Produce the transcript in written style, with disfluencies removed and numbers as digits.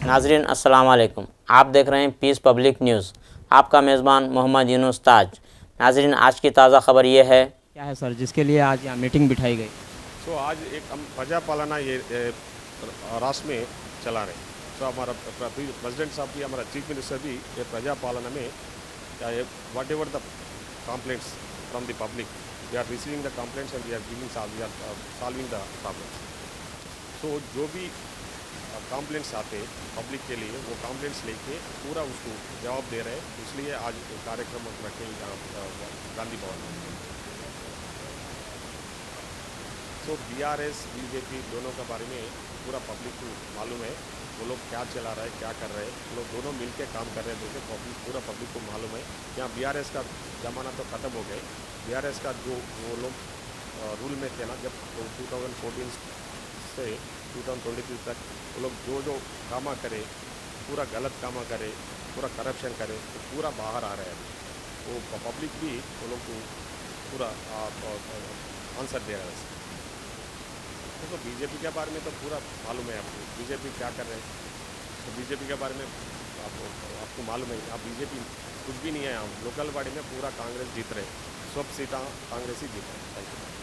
नाजरीन अस्सलाम वालेकुम। आप देख रहे हैं पीस पब्लिक न्यूज़। आपका मेज़बान मोहम्मद यूनुस ताज। नाजरीन आज की ताज़ा खबर ये है, क्या है सर जिसके लिए आज यहाँ मीटिंग बिठाई गई? सो आज एक हम प्रजा पालना ये राष्ट्र में चला रहे। सो हमारा प्रेसिडेंट साहब भी, हमारा चीफ मिनिस्टर भी ये प्रजा पालना में whatever the complaints from the public, we are receiving the complaints and we are solving the problems. So जो भी कंप्लेंट्स आते पब्लिक के लिए, वो कंप्लेंट्स लेके पूरा उसको जवाब दे रहे हैं। इसलिए आज कार्यक्रम रखे गांधी भवन में। तो बीआरएस बीजेपी दोनों के बारे में पूरा पब्लिक को मालूम है, वो लोग क्या चला रहे हैं, क्या कर रहे हैं। वो लोग दोनों मिलके काम कर रहे हैं, तो पूरा पब्लिक को मालूम है। यहाँ बीआरएस का ज़माना तो ख़त्म हो गए। बीआरएस का जो वो लोग रूल में थे ना, जब 2014 से 2023 तक वो लोग जो कामा करे, पूरा गलत कामा करे, पूरा करप्शन करे, तो पूरा बाहर आ रहे हैं। वो पब्लिक भी वो लोग को पूरा आंसर दे रहा है। तो बीजेपी के बारे में तो पूरा मालूम है आपको, बीजेपी क्या कर रहे हैं। तो बीजेपी के बारे में आपको मालूम है। आप बीजेपी कुछ भी नहीं है। हम लोकल बॉडी में पूरा कांग्रेस जीत रहे, सब सीटें कांग्रेस ही जीत रहे हैं। Thank you.